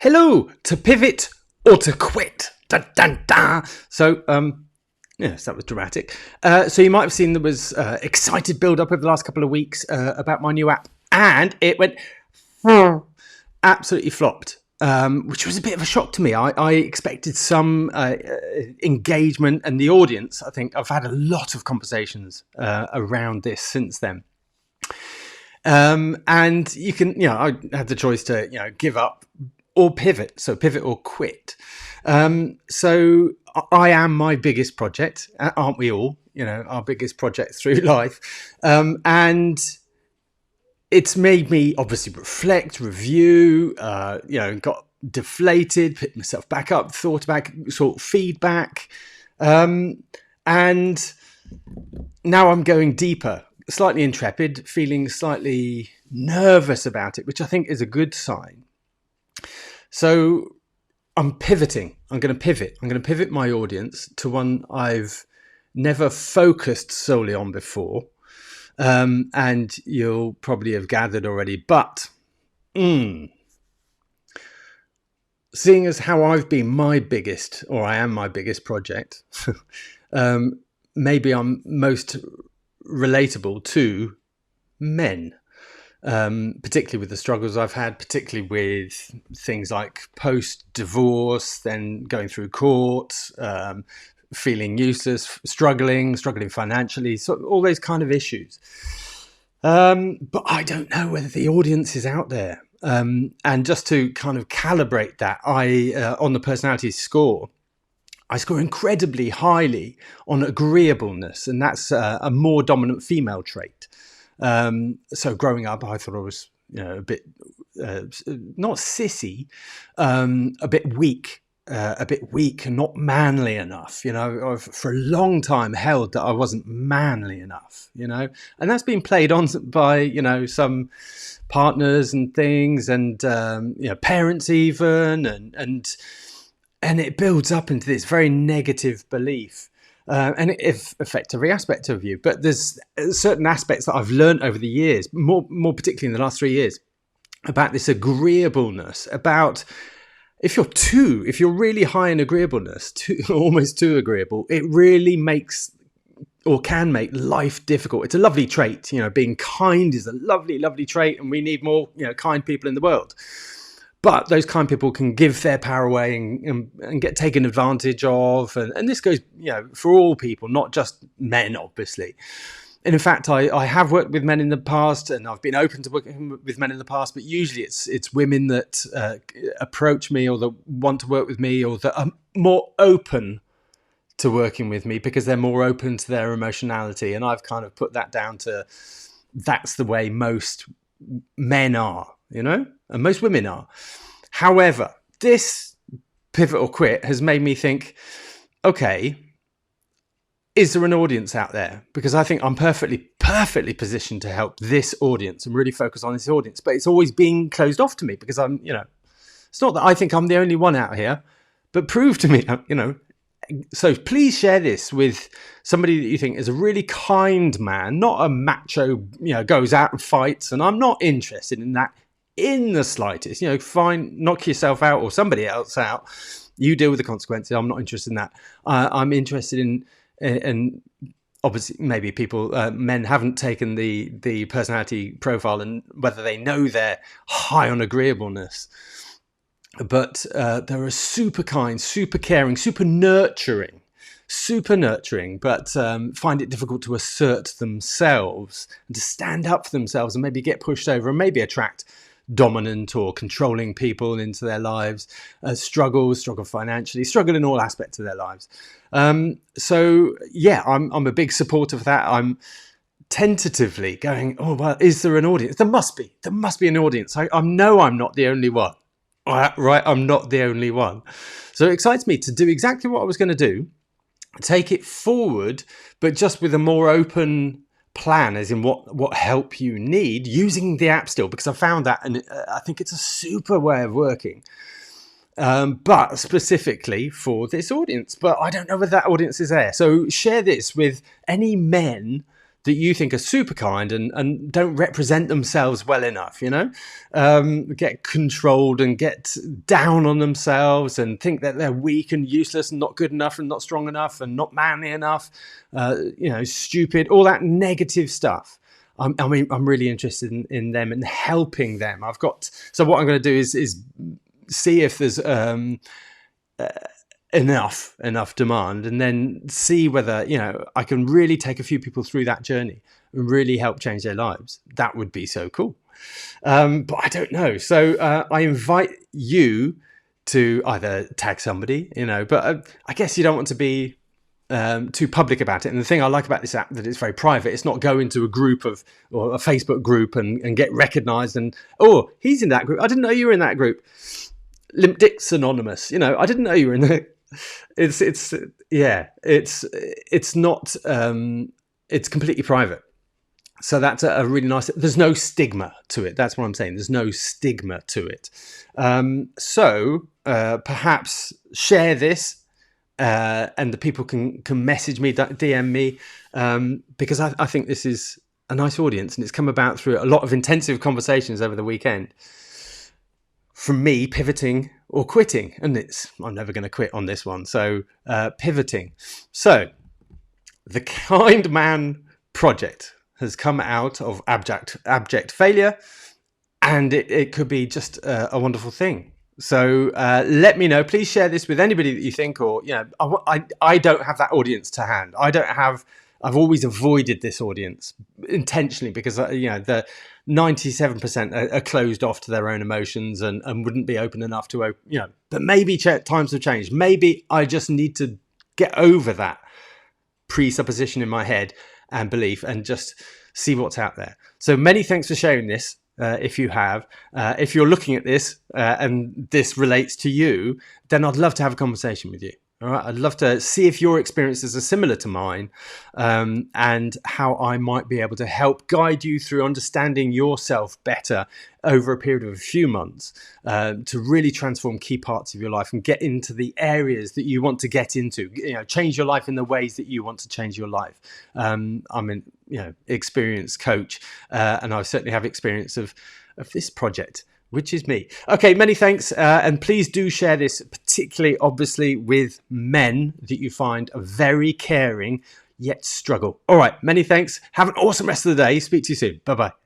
Hello, to pivot or to quit. Dun, dun, dun. So, yes, that was dramatic. So you might have seen there was excited build-up over the last couple of weeks about my new app, and it went absolutely flopped, which was a bit of a shock to me. I expected some engagement, and the audience. I think I've had a lot of conversations around this since then. And you can, I had the choice to, give up or pivot. So pivot or quit. So I am my biggest project, aren't we all? Our biggest project through life. And it's made me obviously reflect, review, got deflated, picked myself back up, thought about sort of feedback. And now I'm going deeper, slightly intrepid, feeling slightly nervous about it, which I think is a good sign. So I'm pivoting. I'm going to pivot my audience to one I've never focused solely on before. And you'll probably have gathered already, but seeing as how I've been I am my biggest project, maybe I'm most relatable to men. Particularly with the struggles I've had, particularly with things like post-divorce, then going through court, feeling useless, struggling financially, so all those kind of issues. But I don't know whether the audience is out there. And just to kind of calibrate that, on the personality score, I score incredibly highly on agreeableness, and that's a more dominant female trait. So growing up, I thought I was, a bit, not sissy, a bit weak and not manly enough. I've for a long time held that I wasn't manly enough, and that's been played on by, some partners and things and, parents even, and it builds up into this very negative belief. And it affects every aspect of you. But there's certain aspects that I've learned over the years, more particularly in the last 3 years, about this agreeableness, about if you're really high in agreeableness, almost too agreeable, it really makes or can make life difficult. It's a lovely trait. Being kind is a lovely, lovely trait, and we need more, kind people in the world. But those kind people can give their power away and get taken advantage of. And this goes, for all people, not just men, obviously. And in fact, I have worked with men in the past, and I've been open to working with men in the past. But usually it's women that approach me or that want to work with me or that are more open to working with me because they're more open to their emotionality. And I've kind of put that down to that's the way most men are. And most women are. However, this pivot or quit has made me think, okay, is there an audience out there? Because I think I'm perfectly positioned to help this audience and really focus on this audience. But it's always being closed off to me because I'm, it's not that I think I'm the only one out here, but prove to me, So please share this with somebody that you think is a really kind man, not a macho, goes out and fights. And I'm not interested in that in the slightest. Fine, knock yourself out or somebody else out. You deal with the consequences. I'm not interested in that. I'm interested in obviously maybe people, men haven't taken the personality profile and whether they know they're high on agreeableness. But they're super kind, super caring, super nurturing, but find it difficult to assert themselves and to stand up for themselves and maybe get pushed over and maybe attract dominant or controlling people into their lives, struggle financially, struggle in all aspects of their lives. So yeah, I'm a big supporter of that. I'm tentatively going, oh, well, is there an audience? There must be an audience. I know I'm not the only one. Right, I'm not the only one. So it excites me to do exactly what I was going to do, take it forward, but just with a more open plan, as in what help you need using the app still, because I found that and I think it's a super way of working, but specifically for this audience. But I don't know whether that audience is there. So share this with any men that you think are super kind and don't represent themselves well enough, get controlled and get down on themselves and think that they're weak and useless and not good enough and not strong enough and not manly enough, stupid, all that negative stuff. I'm really interested in them and helping them. So what I'm going to do is see if there's enough demand, and then see whether I can really take a few people through that journey and really help change their lives. That would be so cool. But I don't know. So I invite you to either tag somebody, but I guess you don't want to be too public about it. And the thing I like about this app, that it's very private. It's not go into a group or a Facebook group and get recognized and, oh, he's in that group. I didn't know you were in that group. Limp Dick's Anonymous. I didn't know you were in there. It's not, it's completely private. So that's a really nice, there's no stigma to it. That's what I'm saying. There's no stigma to it. So perhaps share this, and the people can message me, DM me, because I think this is a nice audience, and it's come about through a lot of intensive conversations over the weekend. From me pivoting or quitting, and I'm never going to quit on this one. So pivoting. So the Kind Man project has come out of abject failure, and it could be just a wonderful thing. So let me know. Please share this with anybody that you think, or I don't have that audience to hand. I've always avoided this audience intentionally because the 97% are closed off to their own emotions and wouldn't be open enough to but maybe times have changed. Maybe I just need to get over that presupposition in my head and belief and just see what's out there. So many thanks for sharing this. If you have, if you're looking at this and this relates to you, then I'd love to have a conversation with you. All right, I'd love to see if your experiences are similar to mine, and how I might be able to help guide you through understanding yourself better over a period of a few months, to really transform key parts of your life and get into the areas that you want to get into. Change your life in the ways that you want to change your life. I'm an experienced coach, and I certainly have experience of this project, which is me. Okay, many thanks. And please do share this, particularly, obviously, with men that you find are very caring, yet struggle. All right, many thanks. Have an awesome rest of the day. Speak to you soon. Bye-bye.